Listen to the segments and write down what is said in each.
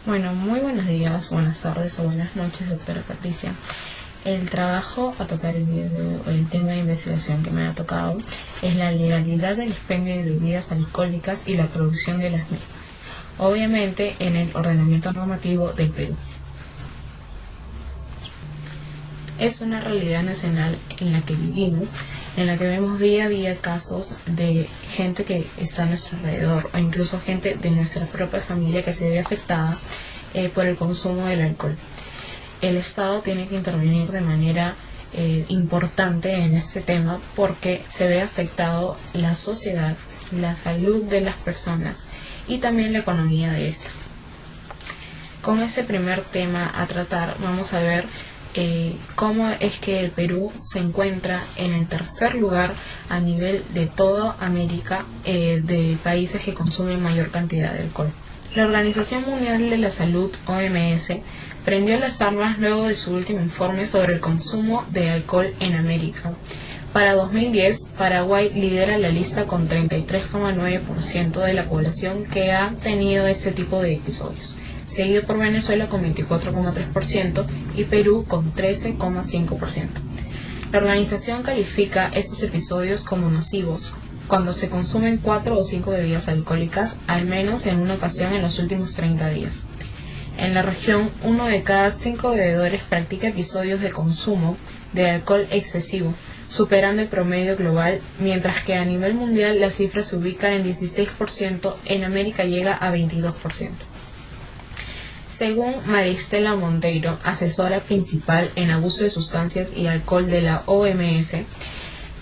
Bueno, muy buenos días, buenas tardes o buenas noches, doctora Patricia. El trabajo a tocar el día de hoy, o el tema de investigación que me ha tocado, es la legalidad del expendio de bebidas alcohólicas y la producción de las mismas, obviamente en el ordenamiento normativo del Perú. Es una realidad nacional en la que vivimos, en la que vemos día a día casos de gente que está a nuestro alrededor o incluso gente de nuestra propia familia que se ve afectada por el consumo del alcohol. El Estado tiene que intervenir de manera importante en este tema porque se ve afectado la sociedad, la salud de las personas y también la economía de esto. Con este primer tema a tratar vamos a ver cómo es que el Perú se encuentra en el tercer lugar a nivel de toda América de países que consumen mayor cantidad de alcohol. La Organización Mundial de la Salud, OMS, prendió las armas luego de su último informe sobre el consumo de alcohol en América. Para 2010, Paraguay lidera la lista con 33,9% de la población que ha tenido este tipo de episodios, seguido por Venezuela con 24,3% y Perú con 13,5%. La organización califica estos episodios como nocivos cuando se consumen 4 o 5 bebidas alcohólicas al menos en una ocasión en los últimos 30 días. En la región, 1 de cada 5 bebedores practica episodios de consumo de alcohol excesivo, superando el promedio global, mientras que a nivel mundial la cifra se ubica en 16%, en América llega a 22%. Según Maristela Monteiro, asesora principal en abuso de sustancias y alcohol de la OMS,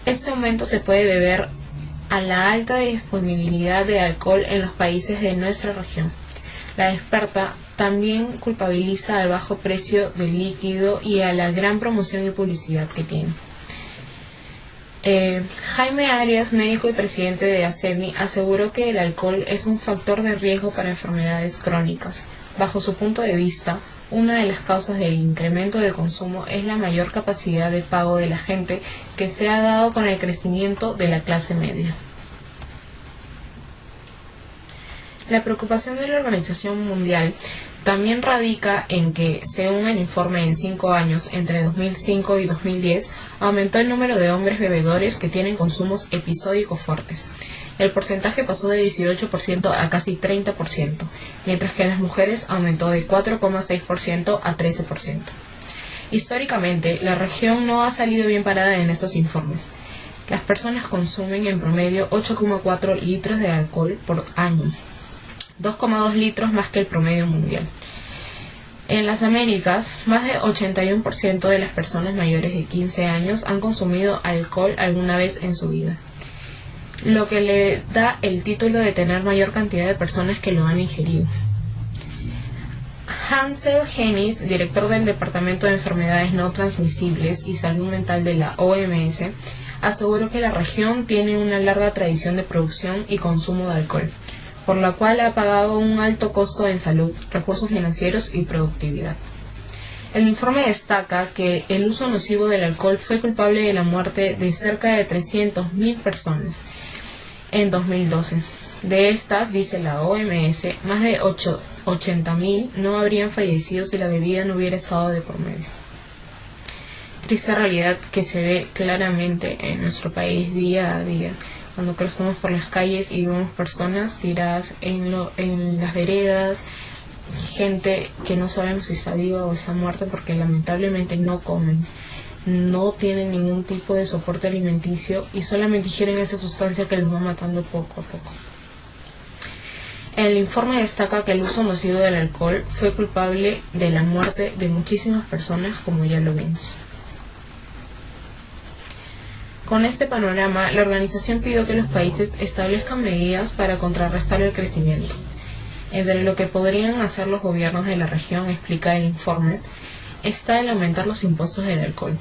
este aumento se puede deber a la alta disponibilidad de alcohol en los países de nuestra región. La experta también culpabiliza al bajo precio del líquido y a la gran promoción y publicidad que tiene. Jaime Arias, médico y presidente de ASEMI, aseguró que el alcohol es un factor de riesgo para enfermedades crónicas. Bajo su punto de vista, una de las causas del incremento de consumo es la mayor capacidad de pago de la gente que se ha dado con el crecimiento de la clase media. La preocupación de la Organización Mundial también radica en que, según el informe en 5 años, entre 2005 y 2010, aumentó el número de hombres bebedores que tienen consumos episódicos fuertes. El porcentaje pasó de 18% a casi 30%, mientras que en las mujeres aumentó de 4,6% a 13%. Históricamente, la región no ha salido bien parada en estos informes. Las personas consumen en promedio 8,4 litros de alcohol por año, 2,2 litros más que el promedio mundial. En las Américas, más de 81% de las personas mayores de 15 años han consumido alcohol alguna vez en su vida, lo que le da el título de tener mayor cantidad de personas que lo han ingerido. Hansel Hennis, director del Departamento de Enfermedades No Transmisibles y Salud Mental de la OMS, aseguró que la región tiene una larga tradición de producción y consumo de alcohol, por la cual ha pagado un alto costo en salud, recursos financieros y productividad. El informe destaca que el uso nocivo del alcohol fue culpable de la muerte de cerca de 300.000 personas en 2012. De estas, dice la OMS, más de 80.000 no habrían fallecido si la bebida no hubiera estado de por medio. Triste realidad que se ve claramente en nuestro país día a día, cuando cruzamos por las calles y vemos personas tiradas en las veredas, gente que no sabemos si está viva o está muerta porque lamentablemente no comen, no tienen ningún tipo de soporte alimenticio y solamente ingieren esa sustancia que los va matando poco a poco. El informe destaca que el uso nocivo del alcohol fue culpable de la muerte de muchísimas personas, como ya lo vimos. Con este panorama, la organización pidió que los países establezcan medidas para contrarrestar el crecimiento. Entre lo que podrían hacer los gobiernos de la región, explica el informe, está el aumentar los impuestos del alcohol,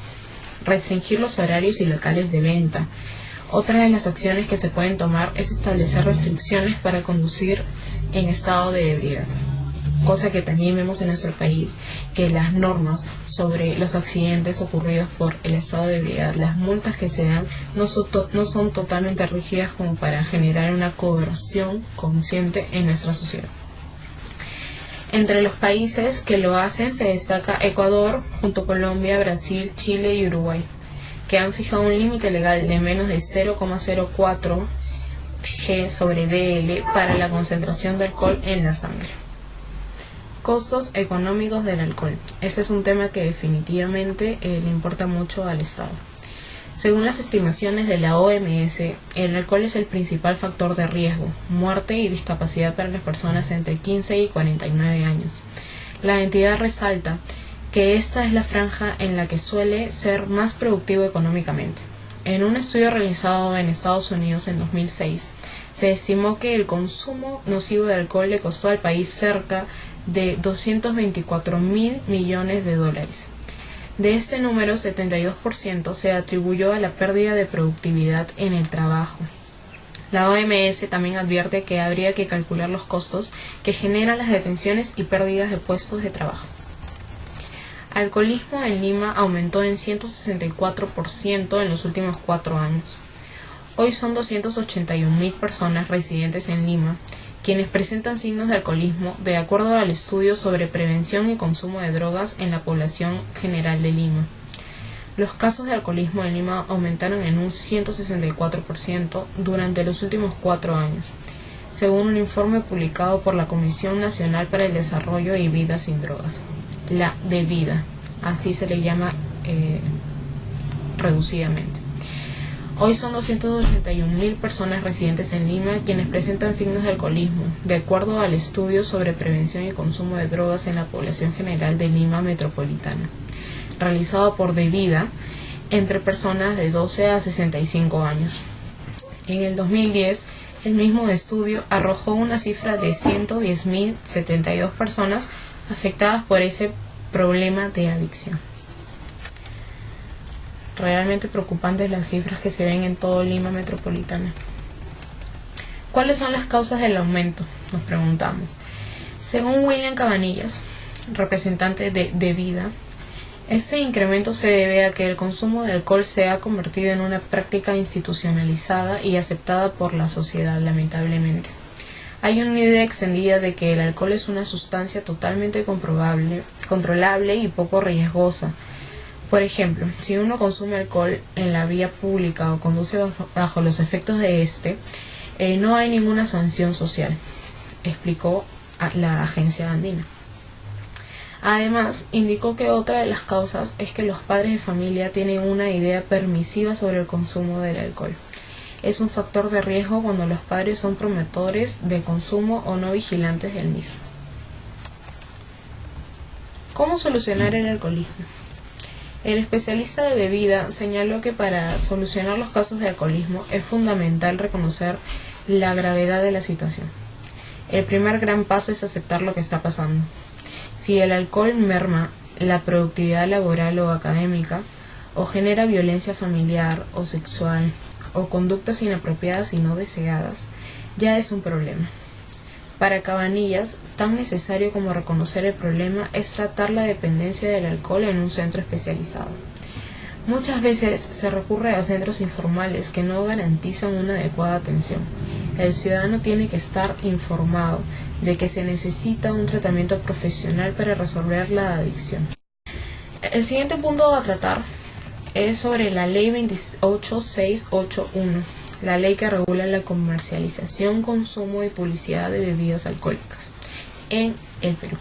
restringir los horarios y locales de venta. Otra de las acciones que se pueden tomar es establecer restricciones para conducir en estado de ebriedad, cosa que también vemos en nuestro país, que las normas sobre los accidentes ocurridos por el estado de ebriedad, las multas que se dan, no son totalmente rígidas como para generar una coerción consciente en nuestra sociedad. Entre los países que lo hacen se destaca Ecuador, junto a Colombia, Brasil, Chile y Uruguay, que han fijado un límite legal de menos de 0,04 G sobre dl para la concentración de alcohol en la sangre. Costos económicos del alcohol. Este es un tema que definitivamente le importa mucho al Estado. Según las estimaciones de la OMS, el alcohol es el principal factor de riesgo, muerte y discapacidad para las personas entre 15 y 49 años. La entidad resalta que esta es la franja en la que suele ser más productivo económicamente. En un estudio realizado en Estados Unidos en 2006, se estimó que el consumo nocivo de alcohol le costó al país cerca de 224.000 millones de dólares. De este número, 72% se atribuyó a la pérdida de productividad en el trabajo. La OMS también advierte que habría que calcular los costos que generan las detenciones y pérdidas de puestos de trabajo. Alcoholismo en Lima aumentó en 164% en los últimos 4 años. Hoy son 281.000 personas residentes en Lima quienes presentan signos de alcoholismo, de acuerdo al estudio sobre prevención y consumo de drogas en la población general de Lima. Los casos de alcoholismo en Lima aumentaron en un 164% durante los últimos 4 años, según un informe publicado por la Comisión Nacional para el Desarrollo y Vida sin Drogas, la DEVIDA, así se le llama reducidamente. Hoy son 281.000 personas residentes en Lima quienes presentan signos de alcoholismo, de acuerdo al estudio sobre prevención y consumo de drogas en la población general de Lima metropolitana, realizado por DEVIDA entre personas de 12 a 65 años. En el 2010, el mismo estudio arrojó una cifra de 110.072 personas afectadas por ese problema de adicción. Realmente preocupantes las cifras que se ven en todo Lima metropolitana. ¿Cuáles son las causas del aumento?, nos preguntamos. Según William Cabanillas, representante de DEVIDA, este incremento se debe a que el consumo de alcohol se ha convertido en una práctica institucionalizada y aceptada por la sociedad, lamentablemente. Hay una idea extendida de que el alcohol es una sustancia totalmente controlable y poco riesgosa. Por ejemplo, si uno consume alcohol en la vía pública o conduce bajo los efectos de este, no hay ninguna sanción social, explicó la agencia andina. Además, indicó que otra de las causas es que los padres de familia tienen una idea permisiva sobre el consumo del alcohol. Es un factor de riesgo cuando los padres son promotores de consumo o no vigilantes del mismo. ¿Cómo solucionar el alcoholismo? El especialista de DEVIDA señaló que para solucionar los casos de alcoholismo es fundamental reconocer la gravedad de la situación. El primer gran paso es aceptar lo que está pasando. Si el alcohol merma la productividad laboral o académica, o genera violencia familiar o sexual, o conductas inapropiadas y no deseadas, ya es un problema. Para Cabanillas, tan necesario como reconocer el problema es tratar la dependencia del alcohol en un centro especializado. Muchas veces se recurre a centros informales que no garantizan una adecuada atención. El ciudadano tiene que estar informado de que se necesita un tratamiento profesional para resolver la adicción. El siguiente punto a tratar es sobre la Ley 28681, la ley que regula la comercialización, consumo y publicidad de bebidas alcohólicas en el Perú.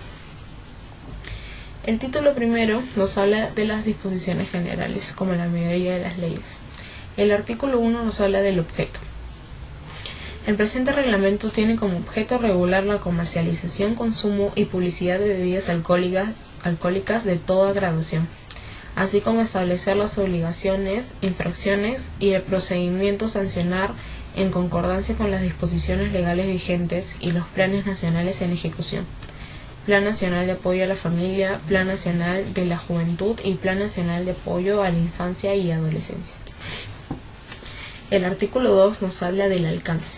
El título primero nos habla de las disposiciones generales, como la mayoría de las leyes. El artículo 1 nos habla del objeto. El presente reglamento tiene como objeto regular la comercialización, consumo y publicidad de bebidas alcohólicas de toda graduación, así como establecer las obligaciones, infracciones y el procedimiento a sancionar en concordancia con las disposiciones legales vigentes y los planes nacionales en ejecución. Plan Nacional de Apoyo a la Familia, Plan Nacional de la Juventud y Plan Nacional de Apoyo a la Infancia y Adolescencia. El artículo 2 nos habla del alcance.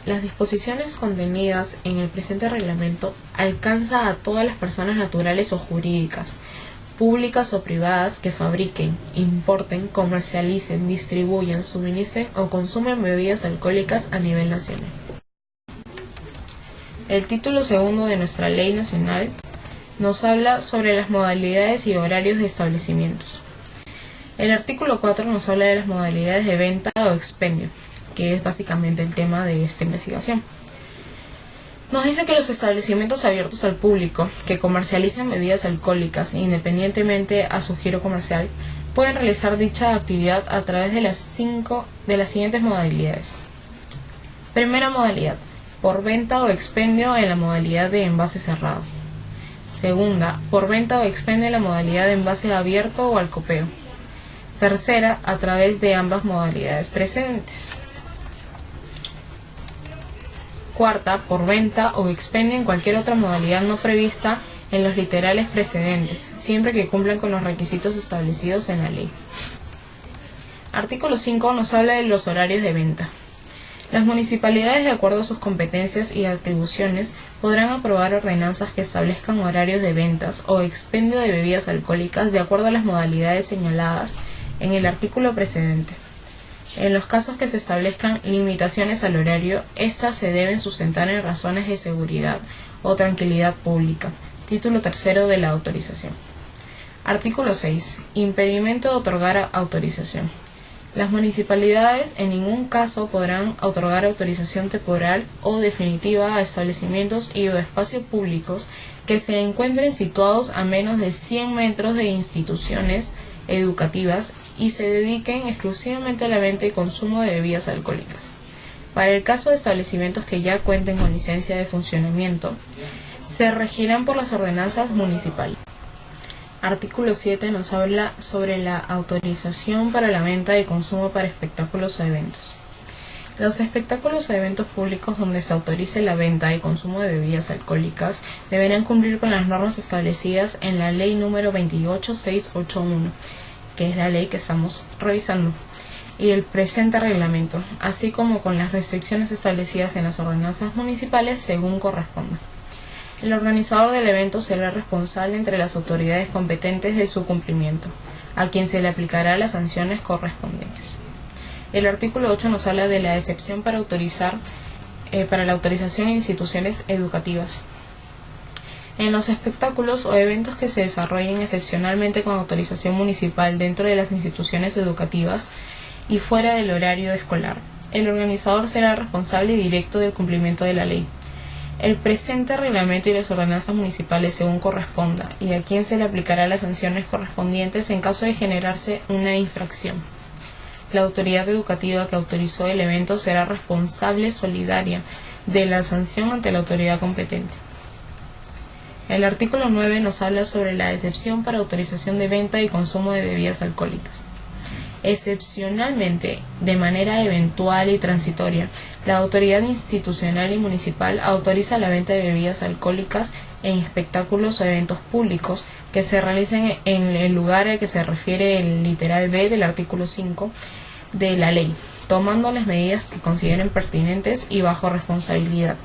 Las disposiciones contenidas en el presente reglamento alcanza a todas las personas naturales o jurídicas, públicas o privadas que fabriquen, importen, comercialicen, distribuyan, suministren o consumen bebidas alcohólicas a nivel nacional. El título segundo de nuestra ley nacional nos habla sobre las modalidades y horarios de establecimientos. El artículo 4 nos habla de las modalidades de venta o expendio, que es básicamente el tema de esta investigación. Nos dice que los establecimientos abiertos al público que comercializan bebidas alcohólicas independientemente a su giro comercial pueden realizar dicha actividad a través de las siguientes modalidades. Primera modalidad, por venta o expendio en la modalidad de envase cerrado. Segunda, por venta o expendio en la modalidad de envase abierto o al copeo. Tercera, a través de ambas modalidades precedentes. Cuarta, por venta o expendio en cualquier otra modalidad no prevista en los literales precedentes, siempre que cumplan con los requisitos establecidos en la ley. Artículo 5 nos habla de los horarios de venta. Las municipalidades, de acuerdo a sus competencias y atribuciones, podrán aprobar ordenanzas que establezcan horarios de ventas o expendio de bebidas alcohólicas de acuerdo a las modalidades señaladas en el artículo precedente. En los casos que se establezcan limitaciones al horario, estas se deben sustentar en razones de seguridad o tranquilidad pública. Título tercero de la autorización. Artículo 6. Impedimento de otorgar autorización. Las municipalidades en ningún caso podrán otorgar autorización temporal o definitiva a establecimientos y o espacios públicos que se encuentren situados a menos de 100 metros de instituciones educativas y se dediquen exclusivamente a la venta y consumo de bebidas alcohólicas. Para el caso de establecimientos que ya cuenten con licencia de funcionamiento, se regirán por las ordenanzas municipales. Artículo 7 nos habla sobre la autorización para la venta y consumo para espectáculos o eventos. Los espectáculos o eventos públicos donde se autorice la venta y consumo de bebidas alcohólicas deberán cumplir con las normas establecidas en la Ley número 28681, que es la ley que estamos revisando, y el presente reglamento, así como con las restricciones establecidas en las ordenanzas municipales según corresponda. El organizador del evento será responsable entre las autoridades competentes de su cumplimiento, a quien se le aplicará las sanciones correspondientes. El artículo 8 nos habla de la excepción para la autorización en instituciones educativas. En los espectáculos o eventos que se desarrollen excepcionalmente con autorización municipal dentro de las instituciones educativas y fuera del horario escolar, el organizador será responsable directo del cumplimiento de la ley. El presente reglamento y las ordenanzas municipales según corresponda, y a quien se le aplicará las sanciones correspondientes en caso de generarse una infracción. La autoridad educativa que autorizó el evento será responsable solidaria de la sanción ante la autoridad competente. El artículo 9 nos habla sobre la excepción para autorización de venta y consumo de bebidas alcohólicas. Excepcionalmente, de manera eventual y transitoria, la autoridad institucional y municipal autoriza la venta de bebidas alcohólicas en espectáculos o eventos públicos que se realicen en el lugar al que se refiere el literal B del artículo 5 de la ley, tomando las medidas que consideren pertinentes y bajo responsabilidad.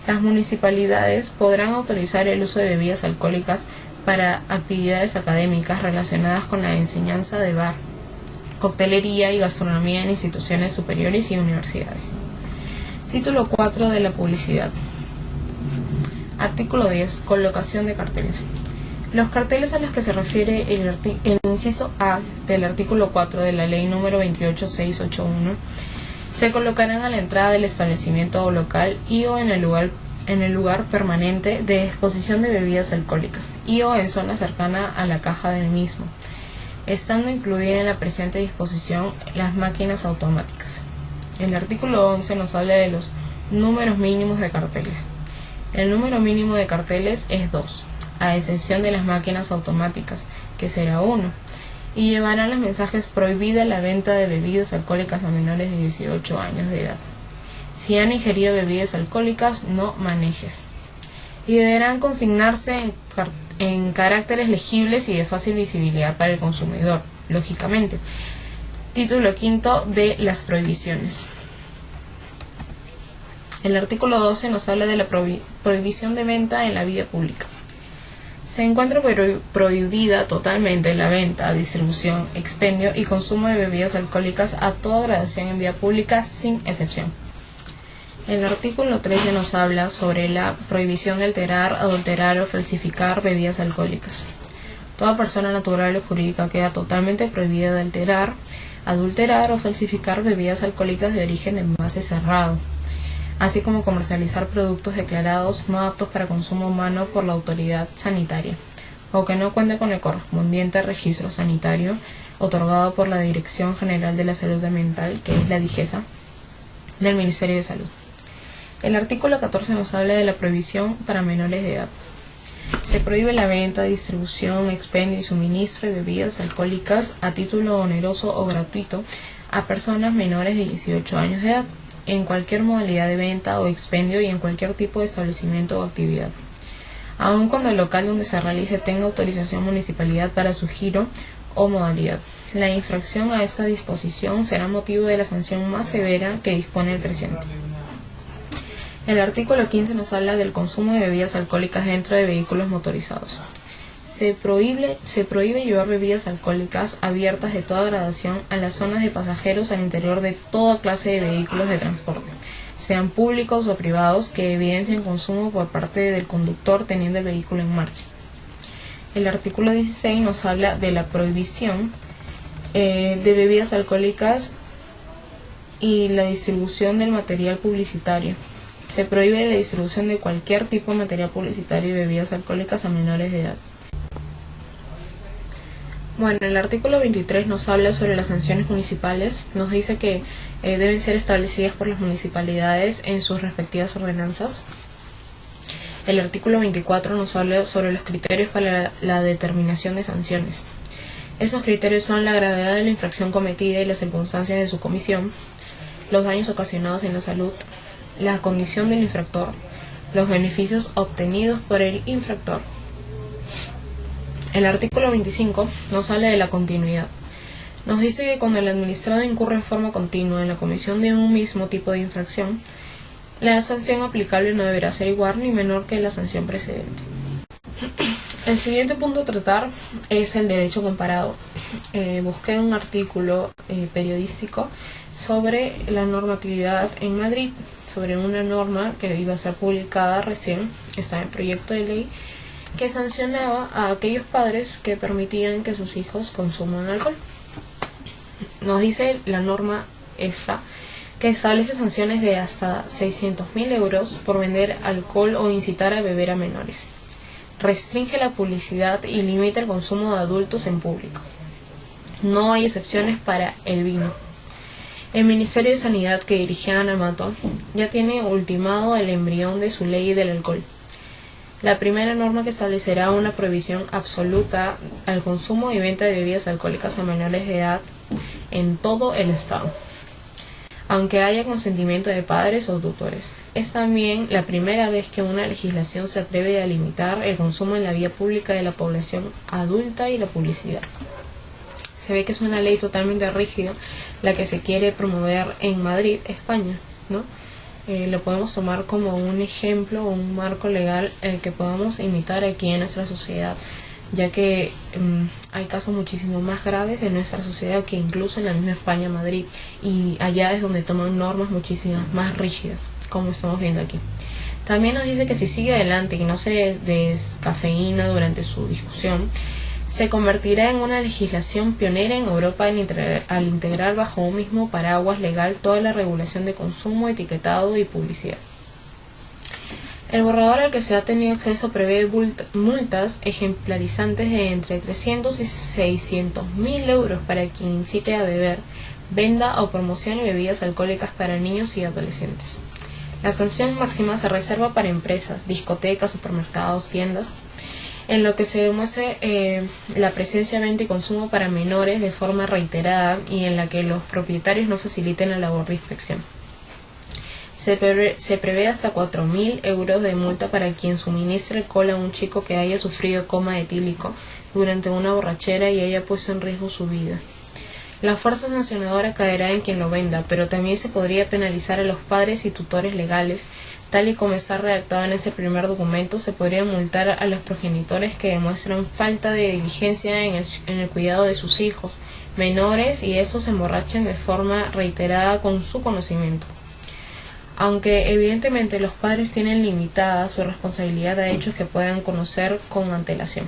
Las municipalidades podrán autorizar el uso de bebidas alcohólicas para actividades académicas relacionadas con la enseñanza de bar, coctelería y gastronomía en instituciones superiores y universidades. Título 4 de la publicidad. Artículo 10. Colocación de carteles. Los carteles a los que se refiere el inciso A del artículo 4 de la ley número 28681 se colocarán a la entrada del establecimiento o local y o en el lugar permanente de exposición de bebidas alcohólicas y o en zona cercana a la caja del mismo, estando incluida en la presente disposición las máquinas automáticas. El artículo 11 nos habla de los números mínimos de carteles. El número mínimo de carteles es 2, a excepción de las máquinas automáticas, que será 1, y llevarán los mensajes prohibida la venta de bebidas alcohólicas a menores de 18 años de edad. Si han ingerido bebidas alcohólicas, no manejes. Y deberán consignarse en caracteres legibles y de fácil visibilidad para el consumidor, lógicamente. Título 5 de las prohibiciones. El artículo 12 nos habla de la prohibición de venta en la vía pública. Se encuentra prohibida totalmente la venta, distribución, expendio y consumo de bebidas alcohólicas a toda gradación en vía pública sin excepción. El artículo 13 nos habla sobre la prohibición de alterar, adulterar o falsificar bebidas alcohólicas. Toda persona natural o jurídica queda totalmente prohibida de alterar, adulterar o falsificar bebidas alcohólicas de origen de envase cerrado, así como comercializar productos declarados no aptos para consumo humano por la autoridad sanitaria, o que no cuente con el correspondiente registro sanitario otorgado por la Dirección General de la Salud Ambiental, que es la DIGESA, del Ministerio de Salud. El artículo 14 nos habla de la prohibición para menores de edad. Se prohíbe la venta, distribución, expendio y suministro de bebidas alcohólicas a título oneroso o gratuito a personas menores de 18 años de edad, en cualquier modalidad de venta o expendio y en cualquier tipo de establecimiento o actividad, aun cuando el local donde se realice tenga autorización municipalidad para su giro o modalidad. La infracción a esta disposición será motivo de la sanción más severa que dispone el presente. El artículo 15 nos habla del consumo de bebidas alcohólicas dentro de vehículos motorizados. Se prohíbe llevar bebidas alcohólicas abiertas de toda gradación a las zonas de pasajeros al interior de toda clase de vehículos de transporte, sean públicos o privados, que evidencien consumo por parte del conductor teniendo el vehículo en marcha. El artículo 16 nos habla de la prohibición de bebidas alcohólicas y la distribución del material publicitario. Se prohíbe la distribución de cualquier tipo de material publicitario y bebidas alcohólicas a menores de edad. Bueno, el artículo 23 nos habla sobre las sanciones municipales. Nos dice que deben ser establecidas por las municipalidades en sus respectivas ordenanzas. El artículo 24 nos habla sobre los criterios para la determinación de sanciones. Esos criterios son la gravedad de la infracción cometida y las circunstancias de su comisión, los daños ocasionados en la salud, la condición del infractor, los beneficios obtenidos por el infractor. El artículo 25 nos habla de la continuidad. Nos dice que cuando el administrado incurre en forma continua en la comisión de un mismo tipo de infracción, la sanción aplicable no deberá ser igual ni menor que la sanción precedente. El siguiente punto a tratar es el derecho comparado. Busqué un artículo periodístico sobre la normatividad en Madrid, sobre una norma que iba a ser publicada recién, estaba en proyecto de ley, que sancionaba a aquellos padres que permitían que sus hijos consuman alcohol. Nos dice la norma esta que establece sanciones de hasta 600.000 euros por vender alcohol o incitar a beber a menores. Restringe la publicidad y limita el consumo de adultos en público. No hay excepciones para el vino. El Ministerio de Sanidad, que dirige Ana Mato, ya tiene ultimado el embrión de su ley del alcohol. La primera norma que establecerá una prohibición absoluta al consumo y venta de bebidas alcohólicas a menores de edad en todo el Estado, aunque haya consentimiento de padres o tutores. Es también la primera vez que una legislación se atreve a limitar el consumo en la vía pública de la población adulta y la publicidad. Se ve que es una ley totalmente rígida la que se quiere promover en Madrid, España, ¿no? Lo podemos tomar como un ejemplo o un marco legal que podamos imitar aquí en nuestra sociedad, ya que hay casos muchísimo más graves en nuestra sociedad que incluso en la misma España, Madrid, y allá es donde toman normas muchísimas más rígidas, como estamos viendo aquí. También nos dice que si sigue adelante y no se descafeína durante su discusión, se convertirá en una legislación pionera en Europa al integrar bajo un mismo paraguas legal toda la regulación de consumo, etiquetado y publicidad. El borrador al que se ha tenido acceso prevé multas ejemplarizantes de entre 300 y 600.000 euros para quien incite a beber, venda o promocione bebidas alcohólicas para niños y adolescentes. La sanción máxima se reserva para empresas, discotecas, supermercados, tiendas, en lo que se demuestre la presencia, venta y consumo para menores de forma reiterada y en la que los propietarios no faciliten la labor de inspección. Se prevé hasta 4.000 euros de multa para quien suministre alcohol a un chico que haya sufrido coma etílico durante una borrachera y haya puesto en riesgo su vida. La fuerza sancionadora caerá en quien lo venda, pero también se podría penalizar a los padres y tutores legales. Tal y como está redactado en ese primer documento, se podría multar a los progenitores que demuestran falta de diligencia en el cuidado de sus hijos menores y estos se emborrachen de forma reiterada con su conocimiento. Aunque evidentemente los padres tienen limitada su responsabilidad a hechos que puedan conocer con antelación.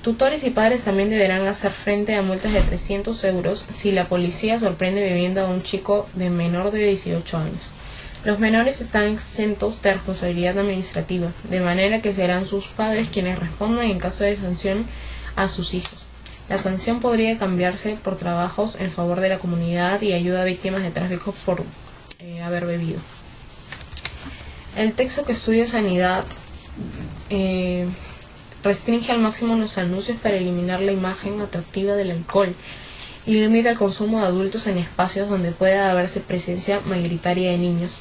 Tutores y padres también deberán hacer frente a multas de 300 euros si la policía sorprende bebiendo a un chico de menor de 18 años. Los menores están exentos de responsabilidad administrativa, de manera que serán sus padres quienes respondan en caso de sanción a sus hijos. La sanción podría cambiarse por trabajos en favor de la comunidad y ayuda a víctimas de tráfico por haber bebido. El texto que estudia sanidad restringe al máximo los anuncios para eliminar la imagen atractiva del alcohol y limita el consumo de adultos en espacios donde pueda haberse presencia mayoritaria de niños.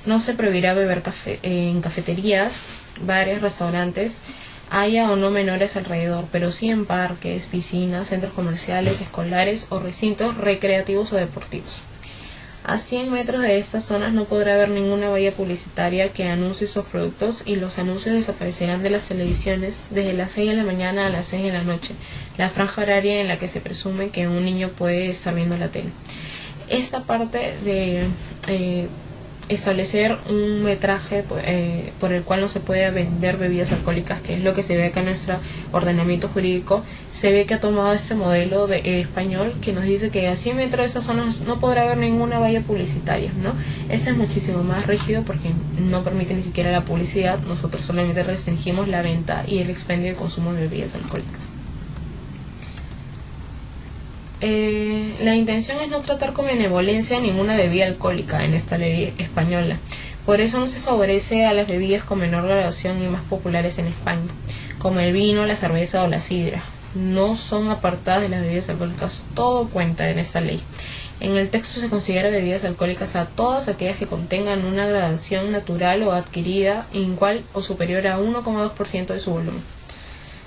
No se prohibirá beber en cafeterías, bares, restaurantes, haya o no menores alrededor, pero sí en parques, piscinas, centros comerciales, escolares o recintos recreativos o deportivos. A 100 metros de estas zonas no podrá haber ninguna valla publicitaria que anuncie sus productos y los anuncios desaparecerán de las televisiones desde las 6 de la mañana a las 6 de la noche, la franja horaria en la que se presume que un niño puede estar viendo la tele. Esta parte de establecer un metraje por el cual no se puede vender bebidas alcohólicas, que es lo que se ve acá en nuestro ordenamiento jurídico, se ve que ha tomado este modelo español que nos dice que a 100 metros de esas zonas no podrá haber ninguna valla publicitaria, ¿no? Este es muchísimo más rígido porque no permite ni siquiera la publicidad. Nosotros solamente restringimos la venta y el expendio de consumo de bebidas alcohólicas. La intención es no tratar con benevolencia ninguna bebida alcohólica en esta ley española. Por eso no se favorece a las bebidas con menor graduación y más populares en España, como el vino, la cerveza o la sidra. No son apartadas de las bebidas alcohólicas, todo cuenta en esta ley. En el texto se considera bebidas alcohólicas a todas aquellas que contengan una gradación natural o adquirida igual o superior a 1,2% de su volumen,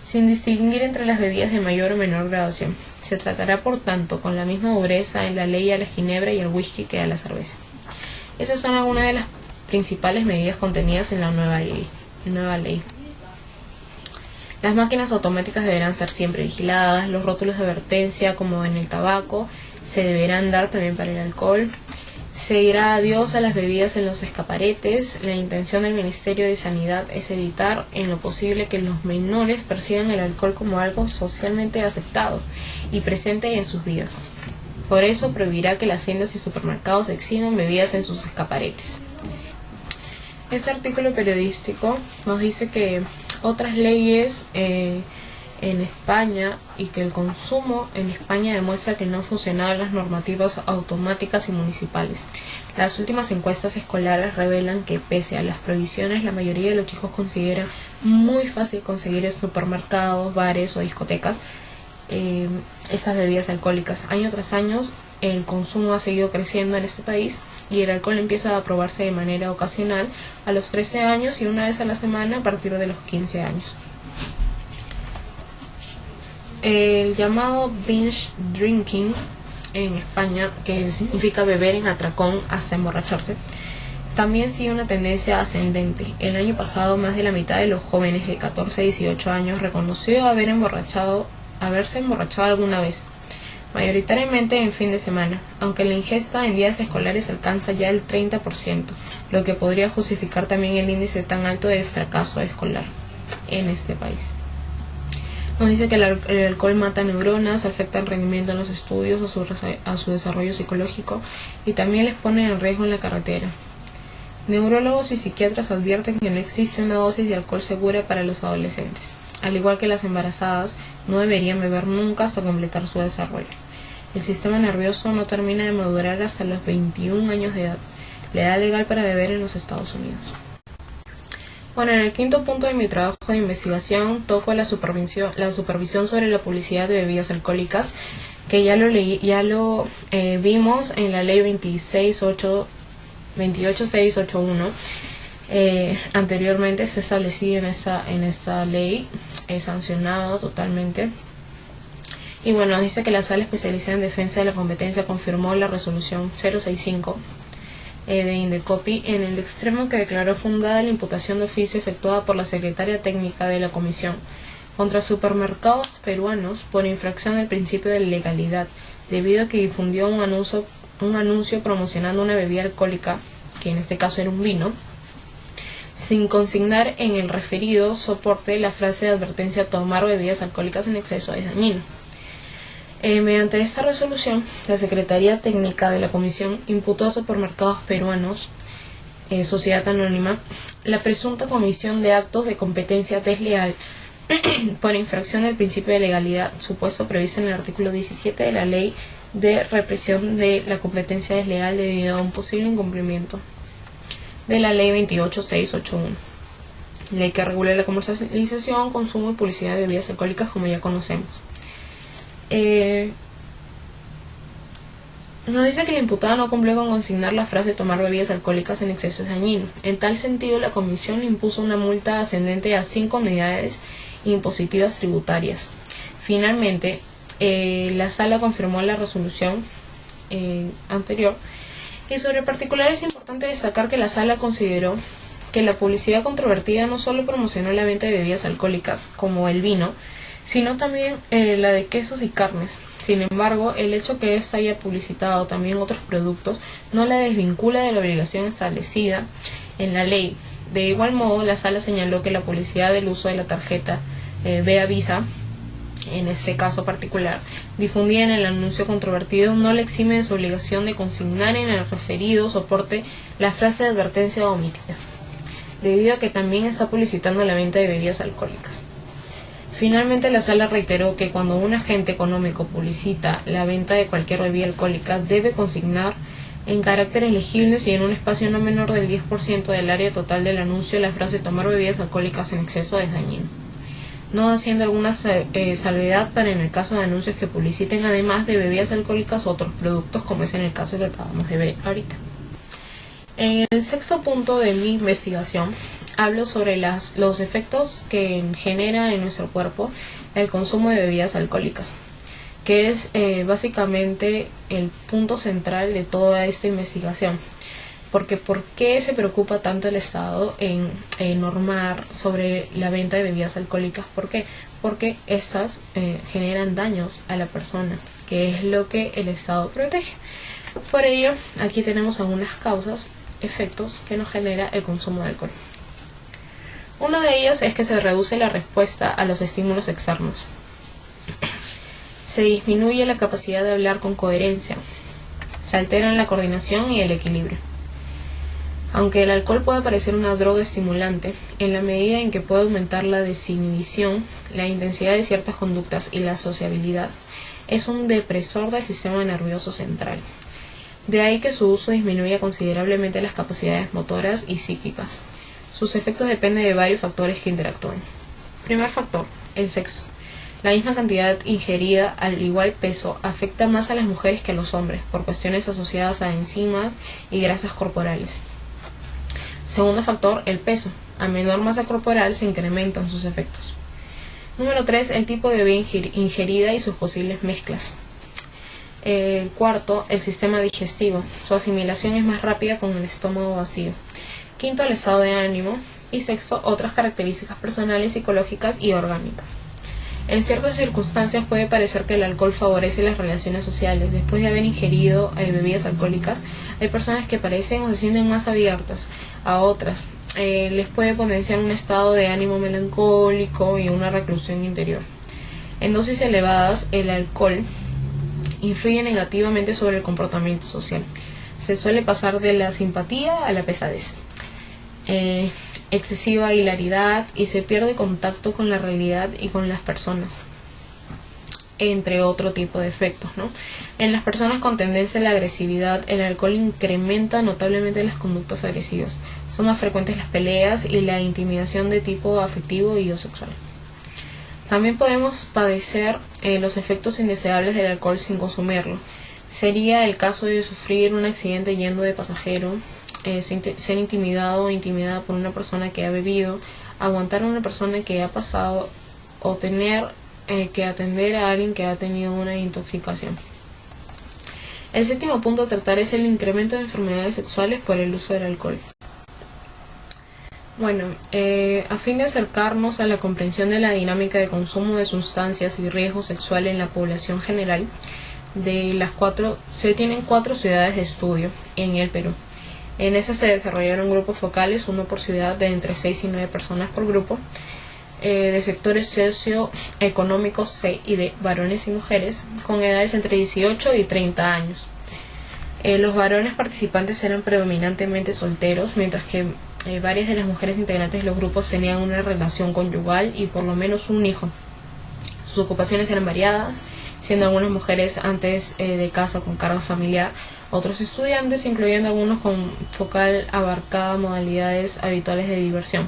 sin distinguir entre las bebidas de mayor o menor graduación. Se tratará, por tanto, con la misma dureza en la ley a la ginebra y el whisky que a la cerveza. Esas son algunas de las principales medidas contenidas en la nueva ley. Las máquinas automáticas deberán ser siempre vigiladas, los rótulos de advertencia, como en el tabaco, se deberán dar también para el alcohol. Se dirá adiós a las bebidas en los escaparates. La intención del Ministerio de Sanidad es evitar en lo posible que los menores perciban el alcohol como algo socialmente aceptado y presente en sus vidas. Por eso prohibirá que las tiendas y supermercados exhiban bebidas en sus escaparates. Este artículo periodístico nos dice que otras leyes en España y que el consumo en España demuestra que no funcionaban las normativas automáticas y municipales. Las últimas encuestas escolares revelan que pese a las prohibiciones, la mayoría de los chicos consideran muy fácil conseguir en supermercados, bares o discotecas estas bebidas alcohólicas. Año tras año el consumo ha seguido creciendo en este país y el alcohol empieza a probarse de manera ocasional a los 13 años y una vez a la semana a partir de los 15 años. El llamado binge drinking en España, que significa beber en atracón hasta emborracharse, también sigue una tendencia ascendente. El año pasado, más de la mitad de los jóvenes de 14 a 18 años reconoció haberse emborrachado alguna vez, mayoritariamente en fin de semana, aunque la ingesta en días escolares alcanza ya el 30%, lo que podría justificar también el índice tan alto de fracaso escolar en este país. Nos dice que el alcohol mata neuronas, afecta el rendimiento en los estudios, a su desarrollo psicológico y también les pone en riesgo en la carretera. Neurólogos y psiquiatras advierten que no existe una dosis de alcohol segura para los adolescentes. Al igual que las embarazadas, no deberían beber nunca hasta completar su desarrollo. El sistema nervioso no termina de madurar hasta los 21 años de edad, la edad legal para beber en los Estados Unidos. Bueno, en el quinto punto de mi trabajo de investigación toco la supervisión sobre la publicidad de bebidas alcohólicas, que ya lo vimos en la ley 28681. Anteriormente se establecía en esta ley, sancionado totalmente. Y bueno, dice que la Sala Especializada en Defensa de la Competencia confirmó la resolución 065 de Indecopi en el extremo que declaró fundada la imputación de oficio efectuada por la secretaria técnica de la Comisión contra supermercados peruanos por infracción del principio de legalidad, debido a que difundió un anuncio promocionando una bebida alcohólica que en este caso era un vino, sin consignar en el referido soporte la frase de advertencia tomar bebidas alcohólicas en exceso es dañino. Mediante esta resolución, la Secretaría Técnica de la Comisión imputó a Supermercados Peruanos, Sociedad Anónima, la presunta comisión de actos de competencia desleal por infracción del principio de legalidad, supuesto previsto en el artículo 17 de la Ley de Represión de la Competencia Desleal debido a un posible incumplimiento de la Ley 28681, ley que regula la comercialización, consumo y publicidad de bebidas alcohólicas, como ya conocemos. Nos dice que el imputado no cumplió con consignar la frase tomar bebidas alcohólicas en exceso es dañino. En tal sentido, la comisión impuso una multa ascendente a 5 unidades impositivas tributarias. Finalmente, la sala confirmó la resolución anterior. Y sobre el particular es importante destacar que la sala consideró que la publicidad controvertida no solo promocionó la venta de bebidas alcohólicas como el vino, sino también la de quesos y carnes. Sin embargo, el hecho que ésta haya publicitado también otros productos no la desvincula de la obligación establecida en la ley. De igual modo, la sala señaló que la publicidad del uso de la tarjeta Vea Visa, en ese caso particular, difundida en el anuncio controvertido, no le exime de su obligación de consignar en el referido soporte la frase de advertencia omitida, debido a que también está publicitando la venta de bebidas alcohólicas. Finalmente, la sala reiteró que cuando un agente económico publicita la venta de cualquier bebida alcohólica, debe consignar en caracteres legibles y en un espacio no menor del 10% del área total del anuncio la frase tomar bebidas alcohólicas en exceso es dañino, no haciendo alguna salvedad para en el caso de anuncios que publiciten además de bebidas alcohólicas otros productos, como es en el caso que acabamos de ver ahorita. En el sexto punto de mi investigación hablo sobre los efectos que genera en nuestro cuerpo el consumo de bebidas alcohólicas, que es básicamente el punto central de toda esta investigación. Porque ¿por qué se preocupa tanto el Estado en normar sobre la venta de bebidas alcohólicas? ¿Por qué? Porque estas generan daños a la persona, que es lo que el Estado protege. Por ello, aquí tenemos algunas causas, efectos que nos genera el consumo de alcohol. Una de ellas es que se reduce la respuesta a los estímulos externos. Se disminuye la capacidad de hablar con coherencia. Se alteran la coordinación y el equilibrio. Aunque el alcohol puede parecer una droga estimulante, en la medida en que puede aumentar la desinhibición, la intensidad de ciertas conductas y la sociabilidad, es un depresor del sistema nervioso central. De ahí que su uso disminuya considerablemente las capacidades motoras y psíquicas. Sus efectos dependen de varios factores que interactúan. Primer factor, el sexo. La misma cantidad ingerida al igual peso afecta más a las mujeres que a los hombres por cuestiones asociadas a enzimas y grasas corporales. Segundo factor, el peso. A menor masa corporal se incrementan sus efectos. Número 3, el tipo de bebida ingerida y sus posibles mezclas. El cuarto, el sistema digestivo. Su asimilación es más rápida con el estómago vacío. Quinto, el estado de ánimo. Y sexto, otras características personales, psicológicas y orgánicas. En ciertas circunstancias puede parecer que el alcohol favorece las relaciones sociales. Después de haber ingerido bebidas alcohólicas, hay personas que parecen o se sienten más abiertas. A otras les puede potenciar un estado de ánimo melancólico y una reclusión interior. En dosis elevadas, el alcohol influye negativamente sobre el comportamiento social. Se suele pasar de la simpatía a la pesadez, excesiva hilaridad, y se pierde contacto con la realidad y con las personas, entre otro tipo de efectos, ¿no? En las personas con tendencia a la agresividad, el alcohol incrementa notablemente las conductas agresivas. Son más frecuentes las peleas y la intimidación de tipo afectivo y o sexual. También podemos padecer los efectos indeseables del alcohol sin consumirlo. Sería el caso de sufrir un accidente yendo de pasajero, ser intimidado o intimidada por una persona que ha bebido, aguantar a una persona que ha pasado o tener que atender a alguien que ha tenido una intoxicación. El séptimo punto a tratar es el incremento de enfermedades sexuales por el uso del alcohol. Bueno, a fin de acercarnos a la comprensión de la dinámica de consumo de sustancias y riesgo sexual en la población general, se tienen 4 ciudades de estudio en el Perú. En ese se desarrollaron grupos focales, uno por ciudad, de entre 6 y 9 personas por grupo, de sectores socioeconómicos C y D, varones y mujeres, con edades entre 18 y 30 años. Los varones participantes eran predominantemente solteros, mientras que varias de las mujeres integrantes de los grupos tenían una relación conyugal y por lo menos un hijo. Sus ocupaciones eran variadas, siendo algunas mujeres antes de casa con carga familiar, otros estudiantes, incluyendo algunos con focal abarcada modalidades habituales de diversión.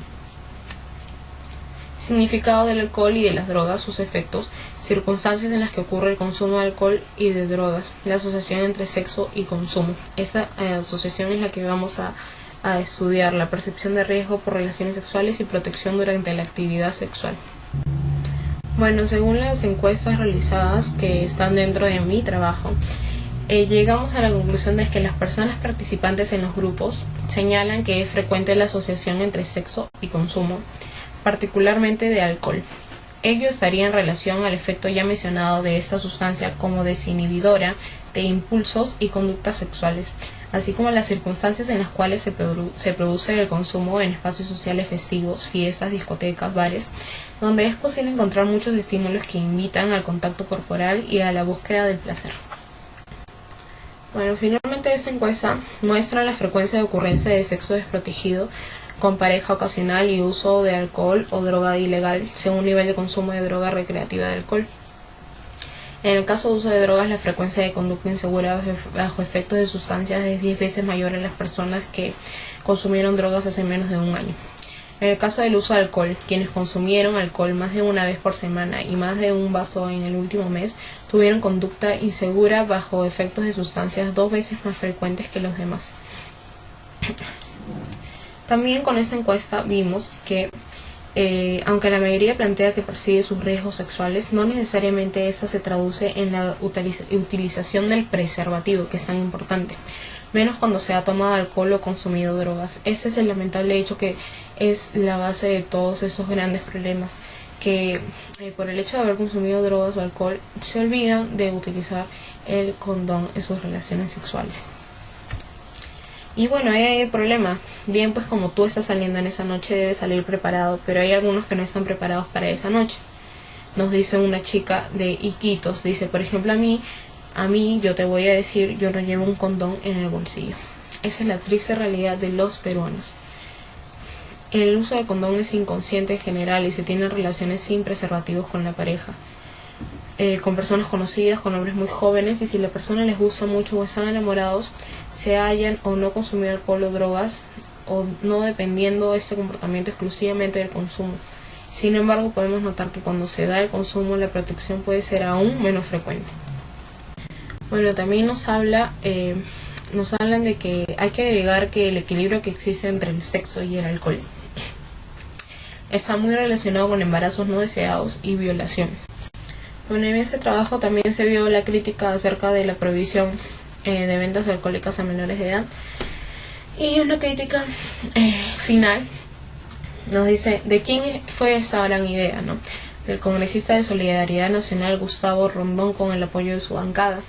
Significado del alcohol y de las drogas, sus efectos, circunstancias en las que ocurre el consumo de alcohol y de drogas, la asociación entre sexo y consumo. Esa asociación es la que vamos a estudiar, la percepción de riesgo por relaciones sexuales y protección durante la actividad sexual. Bueno, según las encuestas realizadas que están dentro de mi trabajo, llegamos a la conclusión de que las personas participantes en los grupos señalan que es frecuente la asociación entre sexo y consumo, particularmente de alcohol. Ello estaría en relación al efecto ya mencionado de esta sustancia como desinhibidora de impulsos y conductas sexuales, así como las circunstancias en las cuales se produce el consumo en espacios sociales festivos, fiestas, discotecas, bares, donde es posible encontrar muchos estímulos que invitan al contacto corporal y a la búsqueda del placer. Bueno, finalmente esta encuesta muestra la frecuencia de ocurrencia de sexo desprotegido con pareja ocasional y uso de alcohol o droga ilegal, según nivel de consumo de droga recreativa de alcohol. En el caso de uso de drogas, la frecuencia de conducta insegura bajo efectos de sustancias es 10 veces mayor en las personas que consumieron drogas hace menos de un año. En el caso del uso de alcohol, quienes consumieron alcohol más de una vez por semana y más de un vaso en el último mes, tuvieron conducta insegura bajo efectos de sustancias 2 veces más frecuentes que los demás. También con esta encuesta vimos que, aunque la mayoría plantea que percibe sus riesgos sexuales, no necesariamente esta se traduce en la utilización del preservativo, que es tan importante, menos cuando se ha tomado alcohol o consumido drogas. Ese es el lamentable hecho que es la base de todos esos grandes problemas, que por el hecho de haber consumido drogas o alcohol se olvidan de utilizar el condón en sus relaciones sexuales. Y bueno, ahí hay el problema. Bien, pues como tú estás saliendo en esa noche, debes salir preparado, pero hay algunos que no están preparados para esa noche. Nos dice una chica de Iquitos, dice, por ejemplo, a mí yo te voy a decir, yo no llevo un condón en el bolsillo. Esa es la triste realidad de los peruanos. El uso del condón es inconsciente en general y se tienen relaciones sin preservativos con la pareja, con personas conocidas, con hombres muy jóvenes, y si la persona les gusta mucho o están enamorados, se hayan o no consumido alcohol o drogas, o no dependiendo de este comportamiento exclusivamente del consumo. Sin embargo, podemos notar que cuando se da el consumo, la protección puede ser aún menos frecuente. Bueno, también nos hablan de que hay que agregar que el equilibrio que existe entre el sexo y el alcohol está muy relacionado con embarazos no deseados y violaciones. Bueno, en ese trabajo también se vio la crítica acerca de la prohibición de ventas alcohólicas a menores de edad. Y una crítica final nos dice, ¿de quién fue esta gran idea, no? Del congresista de Solidaridad Nacional Gustavo Rondón, con el apoyo de su bancada.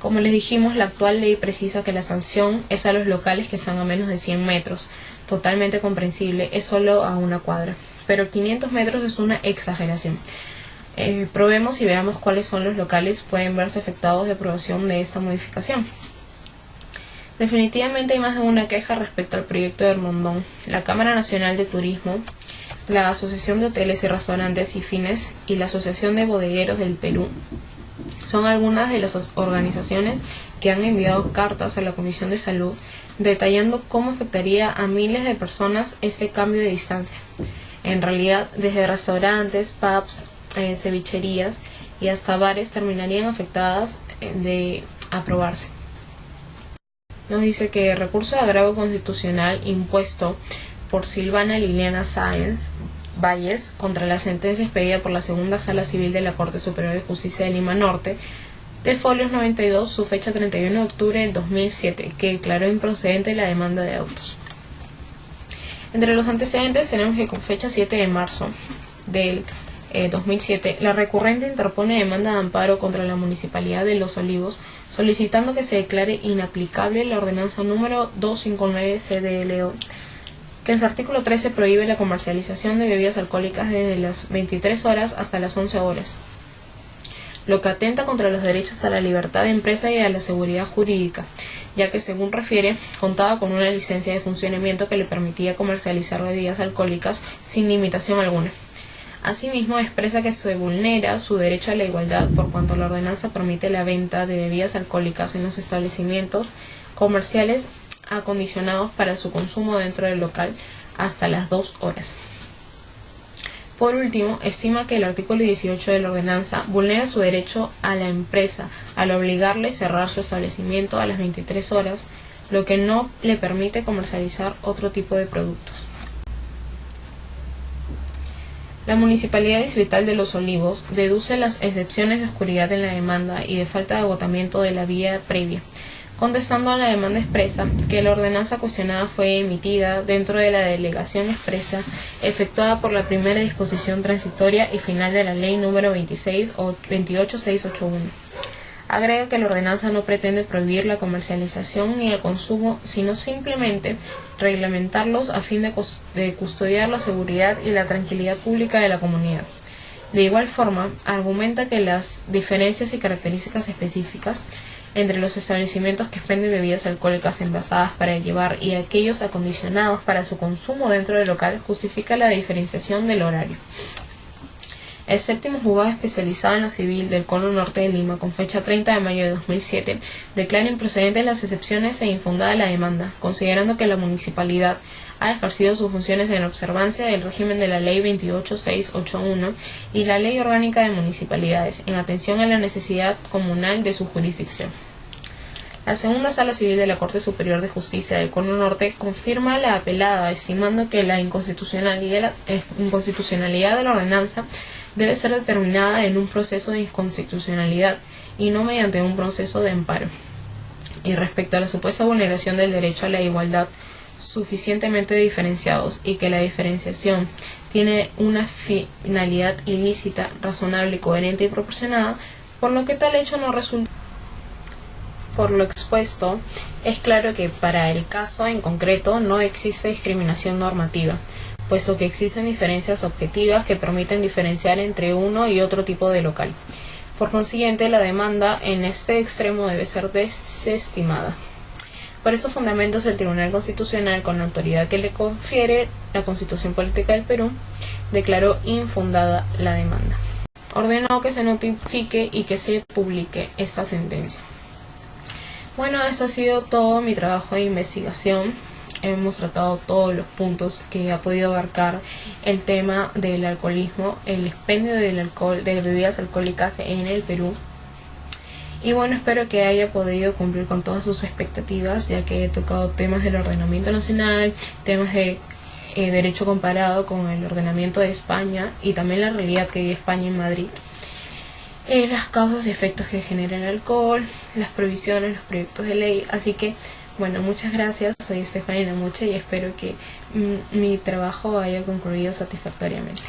Como les dijimos, la actual ley precisa que la sanción es a los locales que están a menos de 100 metros. Totalmente comprensible, es solo a una cuadra. Pero 500 metros es una exageración. Probemos y veamos cuáles son los locales que pueden verse afectados de aprobación de esta modificación. Definitivamente hay más de una queja respecto al proyecto de Rondón. La Cámara Nacional de Turismo, la Asociación de Hoteles y Restaurantes y Fines y la Asociación de Bodegueros del Perú son algunas de las organizaciones que han enviado cartas a la Comisión de Salud detallando cómo afectaría a miles de personas este cambio de distancia. En realidad, desde restaurantes, pubs, cevicherías y hasta bares terminarían afectadas de aprobarse. Nos dice que el recurso de agravio constitucional impuesto por Silvana Liliana Sáenz Valles contra la sentencia expedida por la Segunda Sala Civil de la Corte Superior de Justicia de Lima Norte, de folios 92, su fecha 31 de octubre del 2007, que declaró improcedente la demanda de autos. Entre los antecedentes tenemos que con fecha 7 de marzo del 2007, la recurrente interpone demanda de amparo contra la Municipalidad de Los Olivos, solicitando que se declare inaplicable la ordenanza número 259 CDLO, que en su artículo 13 prohíbe la comercialización de bebidas alcohólicas desde las 23 horas hasta las 11 horas, lo que atenta contra los derechos a la libertad de empresa y a la seguridad jurídica, ya que, según refiere, contaba con una licencia de funcionamiento que le permitía comercializar bebidas alcohólicas sin limitación alguna. Asimismo, expresa que se vulnera su derecho a la igualdad por cuanto la ordenanza permite la venta de bebidas alcohólicas en los establecimientos comerciales acondicionados para su consumo dentro del local hasta las 2 horas. Por último, estima que el artículo 18 de la ordenanza vulnera su derecho a la empresa al obligarle a cerrar su establecimiento a las 23 horas, lo que no le permite comercializar otro tipo de productos. La Municipalidad Distrital de Los Olivos deduce las excepciones de oscuridad en la demanda y de falta de agotamiento de la vía previa, contestando a la demanda expresa que la ordenanza cuestionada fue emitida dentro de la delegación expresa efectuada por la primera disposición transitoria y final de la Ley número 28681. Agrega que la ordenanza no pretende prohibir la comercialización ni el consumo, sino simplemente reglamentarlos a fin de custodiar la seguridad y la tranquilidad pública de la comunidad. De igual forma, argumenta que las diferencias y características específicas entre los establecimientos que expenden bebidas alcohólicas envasadas para llevar y aquellos acondicionados para su consumo dentro del local justifica la diferenciación del horario. El séptimo juzgado especializado en lo civil del Cono Norte de Lima, con fecha 30 de mayo de 2007, declara improcedentes las excepciones e infundada la demanda, considerando que la municipalidad ha ejercido sus funciones en observancia del régimen de la Ley 28681 y la Ley Orgánica de Municipalidades, en atención a la necesidad comunal de su jurisdicción. La segunda Sala Civil de la Corte Superior de Justicia del Cono Norte confirma la apelada, estimando que la inconstitucionalidad de la ordenanza debe ser determinada en un proceso de inconstitucionalidad y no mediante un proceso de amparo. Y respecto a la supuesta vulneración del derecho a la igualdad, suficientemente diferenciados y que la diferenciación tiene una finalidad ilícita, razonable, coherente y proporcionada, por lo que tal hecho no resulta. Por lo expuesto, es claro que para el caso en concreto no existe discriminación normativa, puesto que existen diferencias objetivas que permiten diferenciar entre uno y otro tipo de local. Por consiguiente, la demanda en este extremo debe ser desestimada. Por esos fundamentos, el Tribunal Constitucional, con la autoridad que le confiere la Constitución Política del Perú, declaró infundada la demanda. Ordenó que se notifique y que se publique esta sentencia. Bueno, esto ha sido todo mi trabajo de investigación. Hemos tratado todos los puntos que ha podido abarcar el tema del alcoholismo, el expendio del alcohol, de bebidas alcohólicas en el Perú. Y bueno, espero que haya podido cumplir con todas sus expectativas, ya que he tocado temas del ordenamiento nacional, temas de derecho comparado con el ordenamiento de España y también la realidad que vive España en Madrid. Las causas y efectos que genera el alcohol, las prohibiciones, los proyectos de ley. Así que, bueno, muchas gracias. Soy Estefanía Namuche y espero que mi trabajo haya concluido satisfactoriamente.